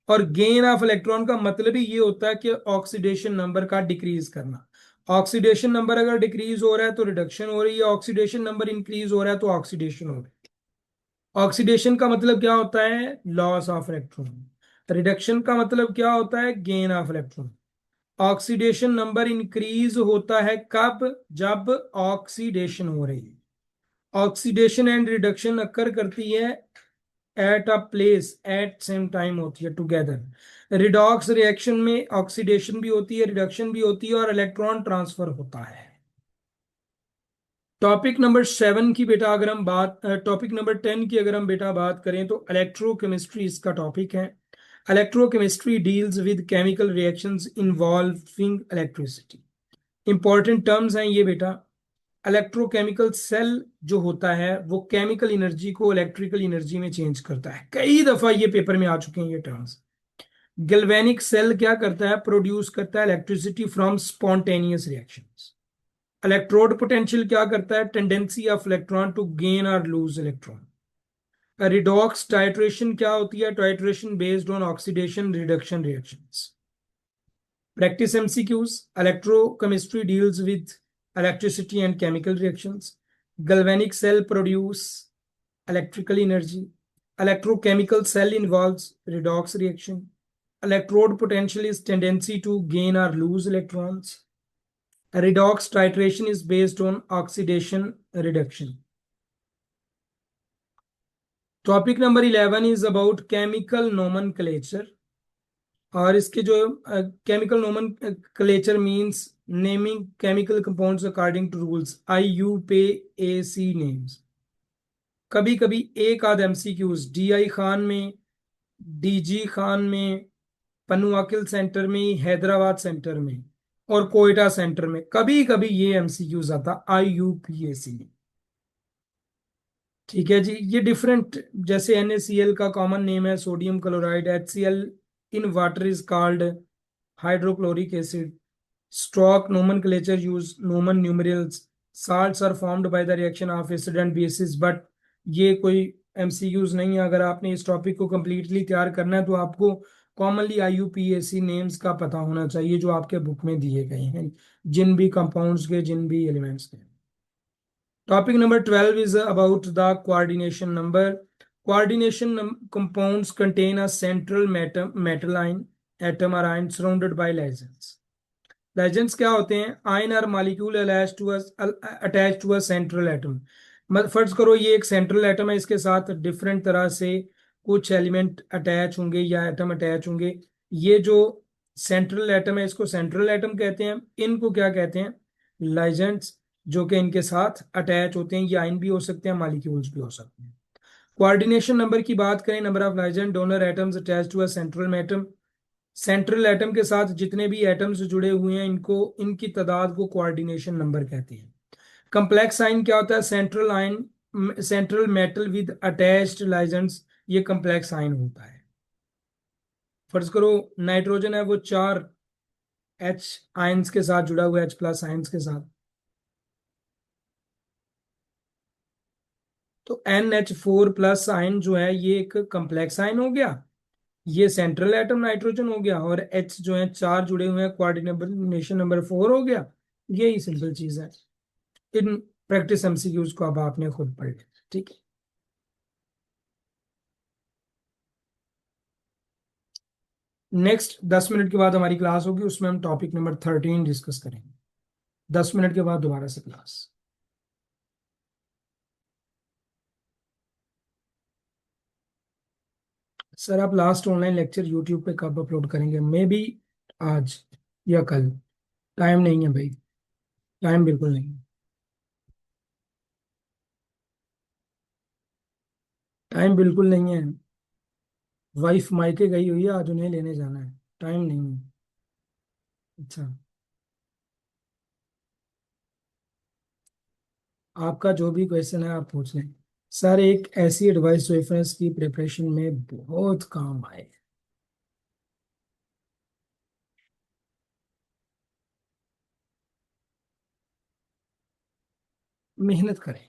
और गेन ऑफ इलेक्ट्रॉन का मतलब ही ये होता है कि ऑक्सीडेशन नंबर का डिक्रीज करना। ऑक्सीडेशन नंबर अगर डिक्रीज हो रहा है तो रिडक्शन हो रही है, ऑक्सीडेशन नंबर इंक्रीज हो रहा है तो ऑक्सीडेशन हो रही है। ऑक्सीडेशन का मतलब क्या होता है? Loss of electron. रिडक्शन का मतलब क्या होता है? Gain of electron. Oxidation number increase होता है कब? जब ऑक्सीडेशन हो रही है। ऑक्सीडेशन एंड रिडक्शन अकर करती है at a place at same time होती है टुगेदर। रिडॉक्स रिएक्शन में ऑक्सीडेशन भी होती है, रिडक्शन भी होती है और इलेक्ट्रॉन ट्रांसफर होता है। टॉपिक नंबर 7 की बेटा अगर हम बात टॉपिक नंबर 10 की अगर हम बेटा बात करें तो इलेक्ट्रोकेमिस्ट्री इसका टॉपिक है। Electrochemistry deals with chemical reactions involving electricity. Important terms हैं ये बेटा। इलेक्ट्रोकेमिकल सेल जो होता है वो केमिकल एनर्जी को इलेक्ट्रिकल एनर्जी में चेंज करता है। कई दफा ये पेपर में आ चुके हैं ये टर्म्स। गैल्वेनिक सेल क्या करता है, प्रोड्यूस करता है electricity from spontaneous reactions. Electrode potential क्या करता है, tendency of electron to gain or lose electron. Redox titration क्या होती है, titration based on oxidation reduction reactions. Practice MCQs. Electrochemistry deals with electricity and chemical reactions. Galvanic cell produce electrical energy. Electrochemical cell involves redox reaction. Electrode potential is tendency to gain or lose electrons. Redox titration is based on oxidation reduction. Topic number 11 is about chemical nomenclature. और इसके जो chemical nomenclature means naming chemical compounds according to rules IUPAC names. कभी कभी एक आध MCQs DI Khan में, DG Khan में, पनुआकिल centre में, हैदराबाद सेंटर में और कोयटा सेंटर में कभी कभी ये MCQs आता IUPAC में। ठीक है जी। ये डिफरेंट, जैसे NaCl का कॉमन नेम है sodium chloride, HCl in water is called hydrochloric acid. Stock nomenclature use Roman numerals. Salts are formed by the reaction of acid and bases. But ये कोई MCQs नहीं है। अगर आपने इस टॉपिक को कंप्लीटली तैयार करना है तो आपको कॉमनली IUPAC नेम्स का पता होना चाहिए जो आपके बुक में दिए गए हैं, जिन भी कंपाउंड्स के, जिन भी एलिमेंट्स के। Topic number 12 is about the coordination number. Compounds contain a central metal atom or ion surrounded by ligands. Ligands क्या होते हैं, ion or molecule attached to a central atom. फर्ज करो ये एक सेंट्रल एटम है, इसके साथ डिफरेंट तरह से कुछ एलिमेंट अटैच होंगे या एटम अटैच होंगे। ये जो सेंट्रल एटम है इसको सेंट्रल एटम कहते हैं। इनको क्या कहते हैं, लाइजेंड्स, जो कि इनके साथ अटैच होते हैं। ये आयन भी हो सकते हैं, मॉलिक्यूल्स भी हो सकते हैं। कोऑर्डिनेशन नंबर की बात करें, number of ligand donor atoms attach to a central atom. Central atom के साथ जितने भी एटम्स जुड़े हुए हैं इनको, इनकी तादाद को कोऑर्डिनेशन नंबर कहते हैं। कंप्लेक्स आयन क्या होता है, central ion, central metal with attached ligands, ये कंप्लेक्स आयन होता है। फर्ज करो नाइट्रोजन है वो 4 H आयंस के साथ जुड़ा हुआ है, H+ आयंस के साथ, तो NH4+ आयन जो है ये एक कंप्लेक्स आयन हो गया। ये सेंट्रल एटम नाइट्रोजन हो गया और H जो है 4 जुड़े हुए हैं, कोऑर्डिनेशन नंबर 4 हो गया। यही सिंपल चीज है। इन प्रैक्टिस MCQs को अब आपने खुद पढ़ लिया, ठीक है। नेक्स्ट 10 मिनट के बाद हमारी क्लास होगी, उसमें हम टॉपिक नंबर 13 डिस्कस करेंगे। 10 मिनट के बाद दोबारा से क्लास। सर आप लास्ट ऑनलाइन लेक्चर यूट्यूब पे कब अपलोड करेंगे? मे बी आज या कल। टाइम नहीं है भाई, टाइम बिल्कुल नहीं है। टाइम बिल्कुल नहीं है। वाइफ मायके गई हुई है, आज उन्हें लेने जाना है, टाइम नहीं है। अच्छा, आपका जो भी क्वेश्चन है आप पूछ लें। सर एक ऐसी एडवाइस जो रेफरेंस की प्रिपरेशन में बहुत काम आए। मेहनत करें,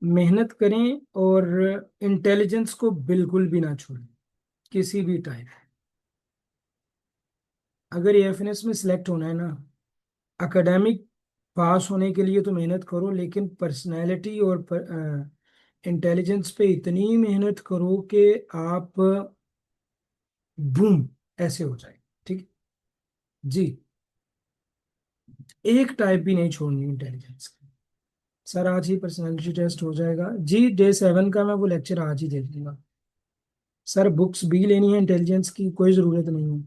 मेहनत करें और इंटेलिजेंस को बिल्कुल भी ना छोड़ें किसी भी टाइप। अगर एएफएनएस में सिलेक्ट होना है ना, एकेडमिक पास होने के लिए तो मेहनत करो, लेकिन पर्सनैलिटी और इंटेलिजेंस पे इतनी मेहनत करो कि आप बूम ऐसे हो जाए, ठीक है जी। एक टाइप भी नहीं छोड़नी इंटेलिजेंस की। सर आज ही पर्सनालिटी टेस्ट हो जाएगा जी, डे 7 का मैं वो लेक्चर आज ही दे दूंगा। सर बुक्स भी लेनी है इंटेलिजेंस की, कोई ज़रूरत नहीं है।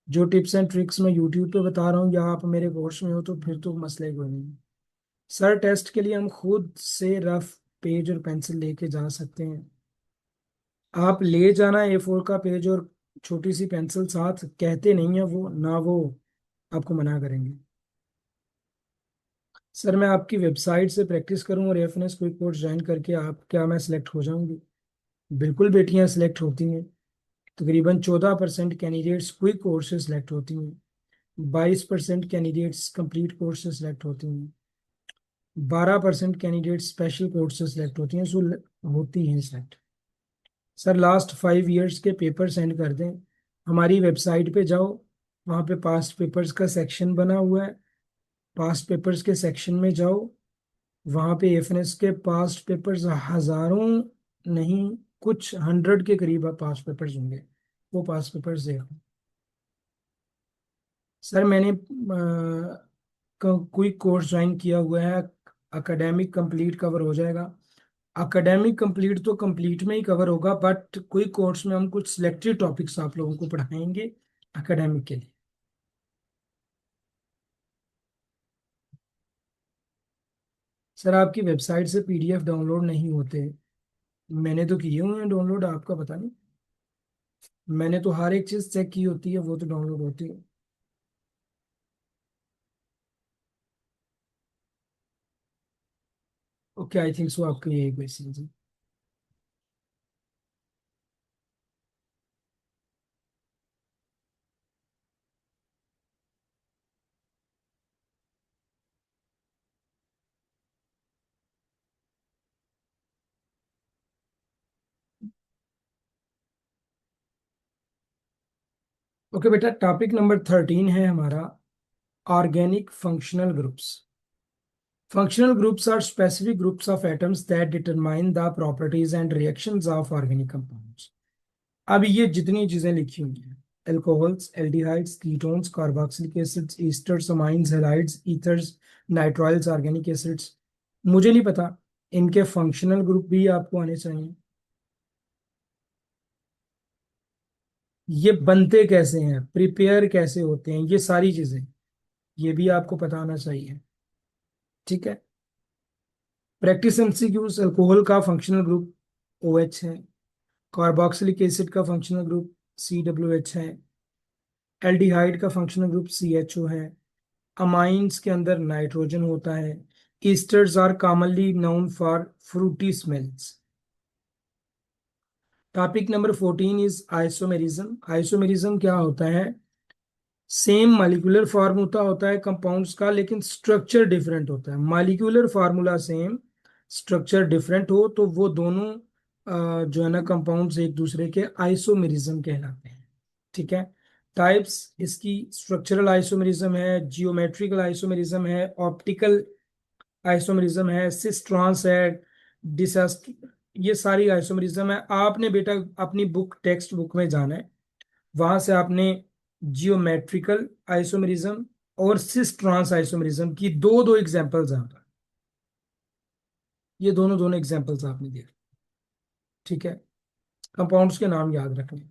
जो टिप्स एंड ट्रिक्स मैं यूट्यूब पे बता रहा हूँ या आप मेरे कोर्स में हो तो फिर तो मसला ही कोई नहीं है। सर टेस्ट के लिए हम खुद से रफ पेज और पेंसिल लेके जा सकते हैं। आप ले जाना A4 का पेज और छोटी सी पेंसिल साथ, कहते नहीं है वो ना, वो आपको मना करेंगे। सर मैं आपकी वेबसाइट से प्रैक्टिस करूं और एफएनएस क्विक कोर्स ज्वाइन करके आप, क्या मैं सिलेक्ट हो जाऊंगी? बिल्कुल बेटियां सिलेक्ट होती हैं। तकरीबन 14% कैंडिडेट्स क्विक कोर्स से सिलेक्ट होती हैं। 22% कैंडिडेट्स कंप्लीट कोर्स से सिलेक्ट होती हैं। 12% कैंडिडेट्स स्पेशल कोर्स से सिलेक्ट होती हैं। सो होती हैं सिलेक्ट। सर लास्ट 5 ईयर्स के पेपर सेंड कर दें। हमारी वेबसाइट पे जाओ, वहाँ पे पास्ट पेपर्स का सेक्शन बना हुआ है। पास्ट पेपर्स के सेक्शन में जाओ, वहाँ पे एफएनएस के पास्ट पेपर्स हजारों नहीं, कुछ 100 के करीब पास्ट पेपर्स होंगे। वो पास्ट पेपर्स देखो। सर मैंने कोई कोर्स ज्वाइन किया हुआ है। एकेडमिक कंप्लीट कवर हो जाएगा। एकेडमिक कंप्लीट तो कंप्लीट में ही कवर होगा, बट कोई कोर्स में हम कुछ सिलेक्टेड टॉपिक्स आप लोगों को पढ़ाएंगे एकेडमिक के लिए। सर आपकी वेबसाइट से पीडीएफ डाउनलोड नहीं होते। मैंने तो किए हुए हैं डाउनलोड, आपका पता नहीं। मैंने तो हर एक चीज चेक की होती है, वो तो डाउनलोड होती है। ओके, आई थिंक सो आपका यही क्वेश्चन है। ओके बेटा, टॉपिक नंबर 13 है हमारा organic functional groups. Functional groups are specific groups of atoms that determine the properties and reactions of organic compounds. अब ये जितनी चीजें लिखी हुई हैं, alcohols, aldehydes, ketones, carboxylic acids, esters, amines, halides, ethers, nitriles, organic acids, मुझे नहीं पता, इनके फंक्शनल ग्रुप भी आपको आने चाहिए। ये बनते कैसे हैं, प्रिपेयर कैसे होते हैं, ये सारी चीजें, ये भी आपको पता आना चाहिए। ठीक है। प्रैक्टिस एमसीक्यूज, अल्कोहल का फंक्शनल ग्रुप OH है। कार्बोक्सिलिक एसिड का फंक्शनल ग्रुप COH है। एल्डिहाइड का फंक्शनल ग्रुप CHO है। अमाइंस के अंदर नाइट्रोजन होता है। Esters are commonly known for fruity smells. Topic number 14 is isomerism. Isomerism क्या होता है? सेम मॉलिक्यूलर फॉर्म होता है कंपाउंड्स का, लेकिन स्ट्रक्चर डिफरेंट होता है। Molecular formula same, structure different हो तो वो दोनों जो है ना कंपाउंड्स एक दूसरे के आइसोमेरिज्म कहलाते हैं। ठीक है। टाइप्स इसकी, स्ट्रक्चरल आइसोमेरिज्म है, जियोमेट्रिकल आइसोमेरिज्म है, ऑप्टिकल आइसोमेरिज्म है, सिस ट्रांस है, डिसस्ट, ये सारी आइसोमेरिज्म है। आपने बेटा अपनी बुक, टेक्स्ट बुक में जाना है, वहां से आपने जियोमेट्रिकल आइसोमेरिज्म और सिस ट्रांस आइसोमेरिज्म की दो दो एग्जांपल्स हैं। ये दोनों दोनों एग्जांपल्स आपने दिए। ठीक है। कंपाउंड्स के नाम याद रखने।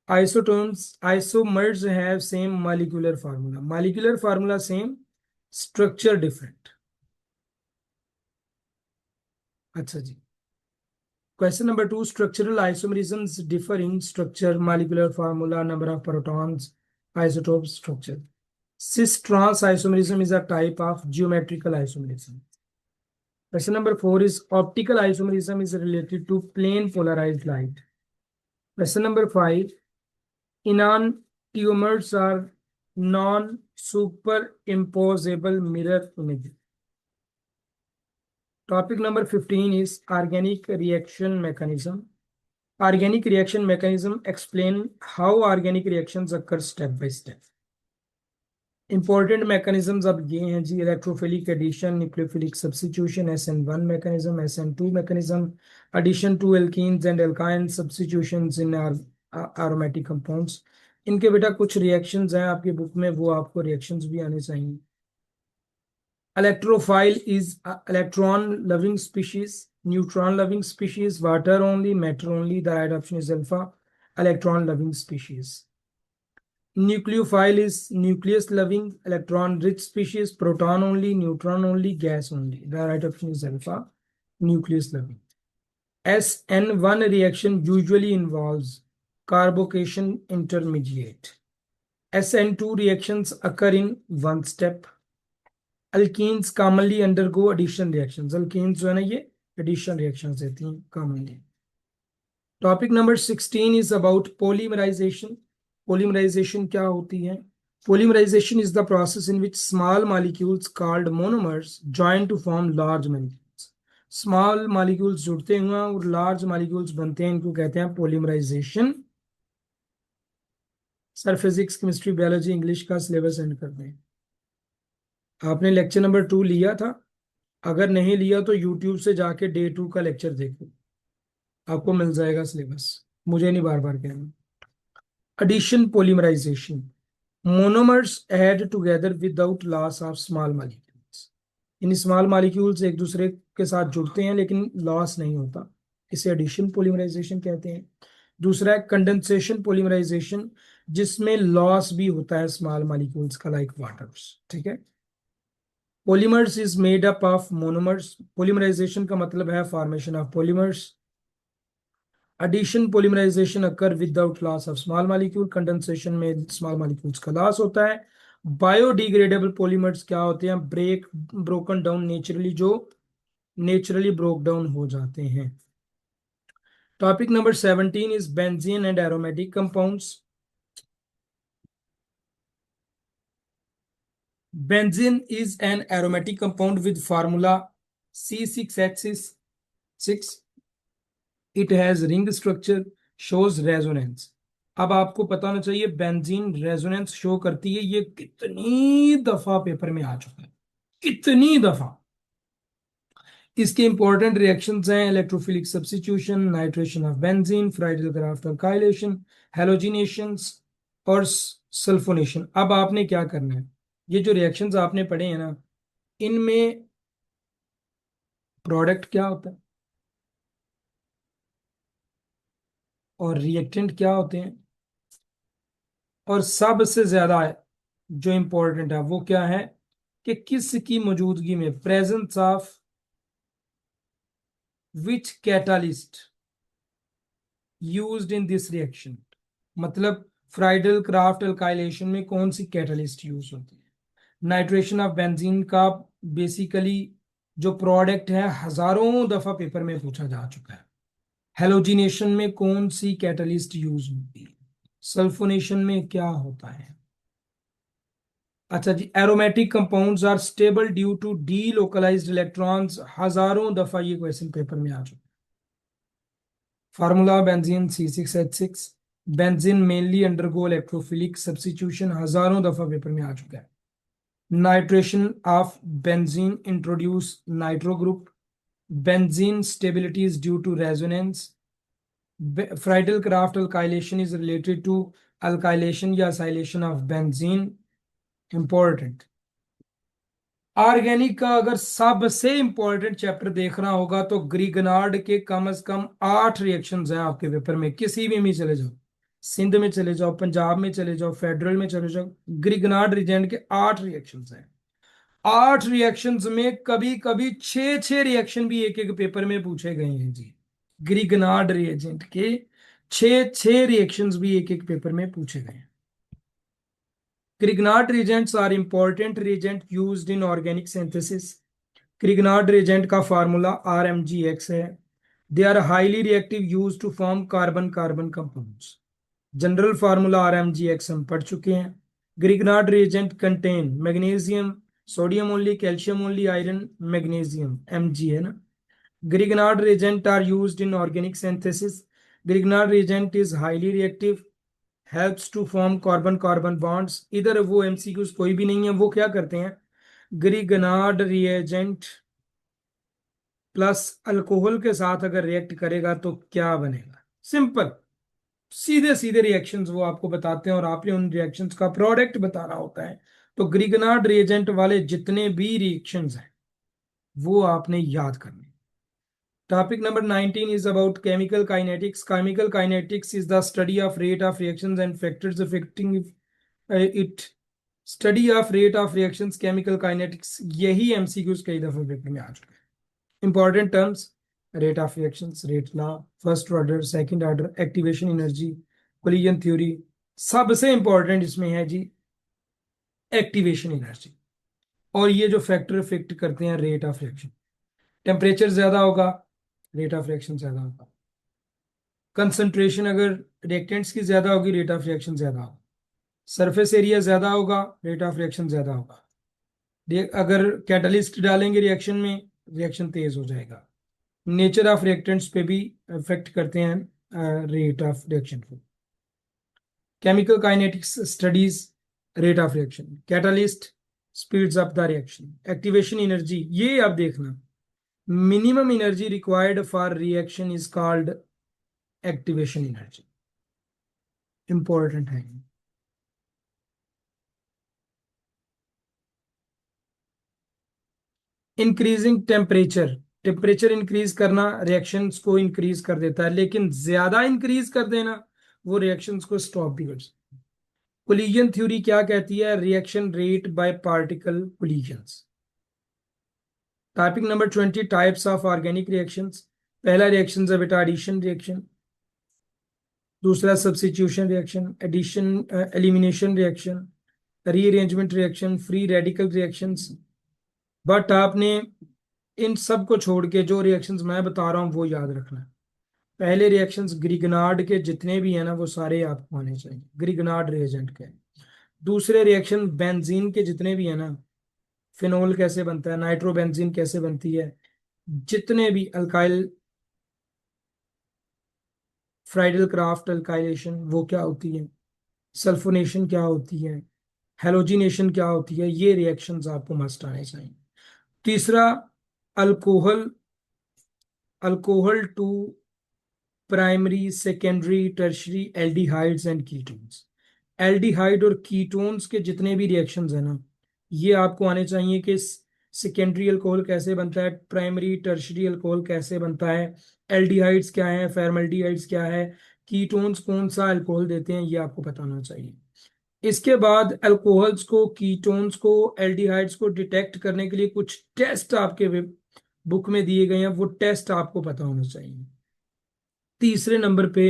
Isotones, isomers have same molecular formula, molecular formula same, structure different. अच्छा जी। Question number 2, structural isomerisms differ in structure, molecular formula, number of protons, isotope, structure. cis trans isomerism is a type of geometrical isomerism. Question number 4 is optical isomerism is related to plane polarized light. Question number 5, enantiomers are non-superimposable mirror images. Topic number 15 is organic reaction mechanism. Organic reaction mechanism explain how organic reactions occur step by step. Important mechanisms अब ये हैं जी, electrophilic addition, nucleophilic substitution, SN1 mechanism, SN2 mechanism, addition to alkenes and alkyne substitutions in aromatic compounds, इनके बेटा कुछ reactions हैं आपकी book में, वो आपको रिएक्शंस भी आने चाहिए। Electrophile is electron loving species, neutron loving species, water only, matter only. The right option is alpha, electron loving species. Nucleophile is nucleus loving, electron rich species, proton only, neutron only, gas only. The right option is alpha, nucleus loving. SN1 reaction usually involves carbocation intermediate. SN2 reactions occur in one step. Alkenes commonly undergo addition reactions. Alkenes जो है ना ये addition reactions देती हैं commonly. Topic number 16 is about polymerisation. Polymerisation क्या होती है? Polymerisation is the process in which small molecules called monomers join to form large molecules. Small molecules जुड़ते हुए और लार्ज मॉलिक्यूल्स बनते हैं, इनको कहते हैं polymerisation. Sir physics chemistry biology English का सिलेबस एंड कर दें। आपने लेक्चर नंबर 2 लिया था? अगर नहीं लिया तो यूट्यूब से जाके डे 2 का लेक्चर देखो, आपको मिल जाएगा सिलेबस, मुझे नहीं बार बार कहना। Addition polymerization. Monomers add together without loss of small molecules. In small molecules एक दूसरे के साथ जुड़ते हैं लेकिन लॉस नहीं होता, इसे एडिशन पोलीमराइजेशन कहते हैं। दूसरा है कंडेंसेशन पोलीमराइजेशन, जिसमें लॉस भी होता है स्मॉल मॉलिक्यूल्स का, लाइक वाटर्स। ठीक है। Polymers is made up of monomers. पोलीमराइजेशन का मतलब है formation of polymers. Addition polymerisation occur without loss of small molecule. Condensation में स्मॉल मॉलिक्यूल्स का लॉस होता है। बायोडिग्रेडेबल पॉलीमर्स क्या होते हैं? ब्रोकन डाउन नेचुरली, जो नेचुरली ब्रोक डाउन हो जाते हैं। Topic number 17 is benzene and aromatic compounds. Benzene is an aromatic compound with formula C6H6। It has ring structure, shows resonance. अब आपको पता होना चाहिए बेंजीन रेजोनेंस शो करती है, ये कितनी दफा पेपर में आ चुका है, कितनी दफा। इसके इंपॉर्टेंट रिएक्शंस हैं electrophilic substitution, nitration of benzene, Friedel Crafts alkylation, halogenations और सल्फोनेशन। अब आपने क्या करना है, ये जो रिएक्शंस आपने पढ़े हैं ना, इनमें प्रोडक्ट क्या होता है और रिएक्टेंट क्या होते हैं, और सबसे ज्यादा जो इंपॉर्टेंट है वो क्या है कि किसकी मौजूदगी में, presence of which catalyst used in this reaction. मतलब फ्राइडल क्राफ्ट अल्काइलेशन में कौन सी कैटालिस्ट यूज होती है। नाइट्रेशन ऑफ बेंजीन का बेसिकली जो प्रोडक्ट है हजारों दफा पेपर में पूछा जा चुका है। हेलोजिनेशन में कौन सी कैटालिस्ट यूज होती है। सल्फोनेशन में क्या होता है। अच्छा जी, aromatic compounds are stable due to delocalised electrons. हजारों दफा ये क्वेश्चन पेपर में आ चुका है। Formula benzene C6H6। Benzene mainly undergo electrophilic substitution, हजारों दफा पेपर में आ चुका है। Nitration of benzene introduce nitro group. Benzene stability is due to resonance. Friedel Crafts alkylation is related to alkylation या acylation of benzene. Important. Organic का अगर सबसे इंपॉर्टेंट चैप्टर देखना होगा तो ग्रीगनार्ड के कम से कम 8 रिएक्शंस हैं आपके पेपर में, किसी भी चले जाओ, सिंध में चले जाओ, पंजाब में चले जाओ, फेडरल में चले जाओ, ग्रीगनार्ड रिजेंट के 8 रिएक्शंस हैं। 8 रिएक्शंस में कभी कभी 6 रिएक्शन भी एक एक पेपर में पूछे गए हैं जी। ग्रीगनार्ड रिएजेंट के 6 रिएक्शंस भी एक एक पेपर में पूछे गए हैं। Grignard reagents are important reagent used in organic synthesis. Grignard reagent का फार्मूला RMgX है। They are highly reactive used to form carbon carbon compounds. General formula RMgX हम पढ़ चुके हैं। Grignard reagent contain magnesium, sodium only, calcium only, iron, magnesium, Mg है ना। Grignard reagent are used in organic synthesis. Grignard reagent is highly reactive, helps to form carbon carbon bonds. इधर वो MCQs कोई भी नहीं है, वो क्या करते हैं, ग्रीगनार्ड रिएजेंट प्लस अल्कोहल के साथ अगर रिएक्ट करेगा तो क्या बनेगा। सिंपल, सीधे सीधे रिएक्शंस वो आपको बताते हैं और आपने उन रिएक्शंस का प्रोडक्ट बताना होता है। तो ग्रिगनार्ड रिएजेंट वाले जितने भी रिएक्शंस हैं वो आपने याद करने। Topic number 19 is about chemical kinetics. Chemical kinetics is the study of rate of reactions and factors affecting it. Study of rate of reactions, chemical kinetics. यही MCQs कई दफे पेपर में आ चुके हैं। Important terms: rate of reactions, rate law, first order, second order, activation energy, collision theory. सबसे important इसमें है जी activation energy. और ये जो फैक्टर इफेक्ट करते हैं रेट ऑफ रिएक्शन, टेम्परेचर ज्यादा होगा रेट ऑफ रिएक्शन ज्यादा होगा, कंसंट्रेशन अगर रिएक्टेंट्स की ज्यादा होगी रेट ऑफ रिएक्शन ज्यादा होगा, सरफेस एरिया ज्यादा होगा रेट ऑफ रिएक्शन ज्यादा होगा, अगर कैटलिस्ट डालेंगे रिएक्शन में रिएक्शन तेज हो जाएगा। नेचर ऑफ रिएक्टेंट्स पे भी इफेक्ट करते हैं रेट ऑफ रिएक्शन को। Chemical kinetics studies rate of reaction, catalyst speeds up the reaction, activation energy ये आप देखना, minimum energy required for reaction is called activation energy. Important है। इंक्रीजिंग टेम्परेचर, टेम्परेचर इंक्रीज करना reactions को increase कर देता है, लेकिन ज्यादा इंक्रीज कर देना वो रिएक्शंस को स्टॉप भी कर सकता है। कोलिजन थ्योरी क्या कहती है? Reaction rate by particle collisions. Topic number 20 types of organic reactions. पहला रिएक्शन है बेटा एडिशन रिएक्शन, दूसरा substitution reaction, addition elimination reaction, rearrangement reaction, free radical reactions. But आपने इन सब को छोड़ के जो रिएक्शंस मैं बता रहा हूं वो याद रखना है। पहले रिएक्शंस ग्रिगनार्ड के जितने भी है ना वो सारे आपको आने चाहिए, ग्रिगनार्ड रिएजेंट के। दूसरे रिएक्शन बेंजीन के जितने भी है ना, फिनोल कैसे बनता है, नाइट्रोबेंजीन कैसे बनती है, जितने भी अल्काइल फ्राइडल क्राफ्ट अल्काइलेशन वो क्या होती है, सल्फोनेशन क्या होती है, हेलोजिनेशन क्या होती है, ये रिएक्शंस आपको मस्ट आने चाहिए। तीसरा alcohol, alcohol to primary secondary tertiary aldehydes and ketones. Aldehyde और कीटोन्स के जितने भी रिएक्शंस है ना ये आपको आने चाहिए कि सेकेंडरी अल्कोहल कैसे बनता है, प्राइमरी टर्शरी अल्कोहल कैसे बनता है, एल्डिहाइड्स क्या है, फॉर्मल्डिहाइड्स क्या है, कीटोन्स कौन सा अल्कोहल देते हैं, ये आपको बताना चाहिए। इसके बाद अल्कोहल्स को, कीटोन्स को, एल्डिहाइड्स को डिटेक्ट करने के लिए कुछ टेस्ट आपके बुक में दिए गए हैं, वो टेस्ट आपको पता होना चाहिए। तीसरे नंबर पे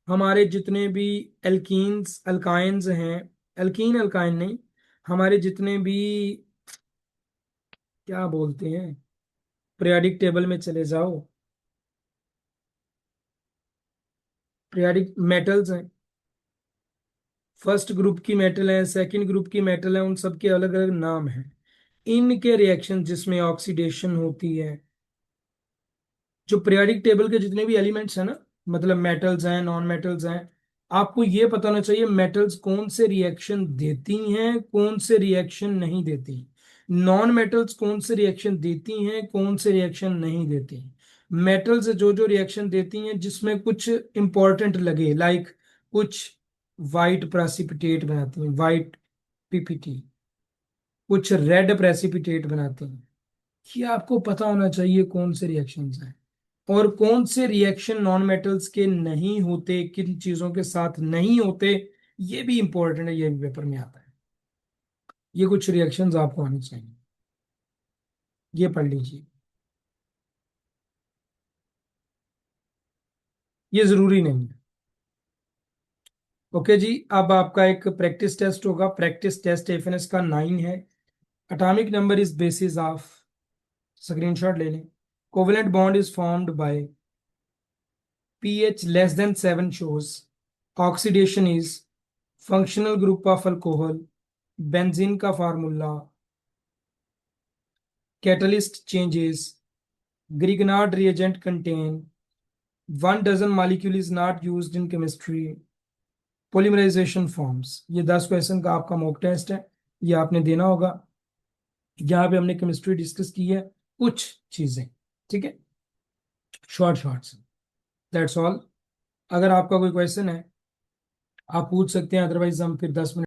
हमारे जितने भी एल्कीन्स अल्काइंस हैं, एल्कीन अल्काइन नहीं, हमारे जितने भी क्या बोलते हैं, पीरियोडिक टेबल में चले जाओ, पीरियोडिक मेटल्स हैं, फर्स्ट ग्रुप की मेटल है, सेकंड ग्रुप की मेटल है, उन सब के अलग अलग नाम हैं। इनके रिएक्शन जिसमें ऑक्सीडेशन होती है, जो पीरियोडिक टेबल के जितने भी एलिमेंट्स हैं ना, मतलब मेटल्स हैं, नॉन मेटल्स हैं, आपको ये पता होना चाहिए मेटल्स कौन से रिएक्शन देती हैं, कौन से रिएक्शन नहीं देती, नॉन मेटल्स कौन से रिएक्शन देती हैं, कौन से रिएक्शन नहीं देती। मेटल्स जो जो रिएक्शन देती हैं जिसमें कुछ इंपॉर्टेंट लगे, लाइक कुछ वाइट प्रेसिपिटेट बनाती हैं, वाइट पीपीटी, कुछ रेड प्रेसिपिटेट बनाती हैं, ये आपको पता होना चाहिए कौन से रिएक्शंस हैं। और कौन से रिएक्शन नॉन मेटल्स के नहीं होते, किन चीजों के साथ नहीं होते, ये भी इंपॉर्टेंट है, ये भी पेपर में आता है। ये कुछ रिएक्शंस आपको आनी चाहिए, ये पढ़ लीजिए, ये जरूरी नहीं है। ओके जी, अब आपका एक प्रैक्टिस टेस्ट होगा, प्रैक्टिस टेस्ट एफएनएस का 9 है। Atomic number is basis of, screenshot ले लें। Covalent bond is formed by pH less than 7 shows oxidation is functional group of alcohol, benzene का formula, catalyst changes, Grignard reagent contain, 1 dozen molecule is not used in chemistry, polymerization forms। ये 10 question का आपका mock test है, ये आपने देना होगा। यहाँ पे हमने केमिस्ट्री डिस्कस की है कुछ चीजें, ठीक है, शॉर्ट शॉर्ट से, दैट्स ऑल। अगर आपका कोई क्वेश्चन है आप पूछ सकते हैं, अदरवाइज हम फिर 10 मिनट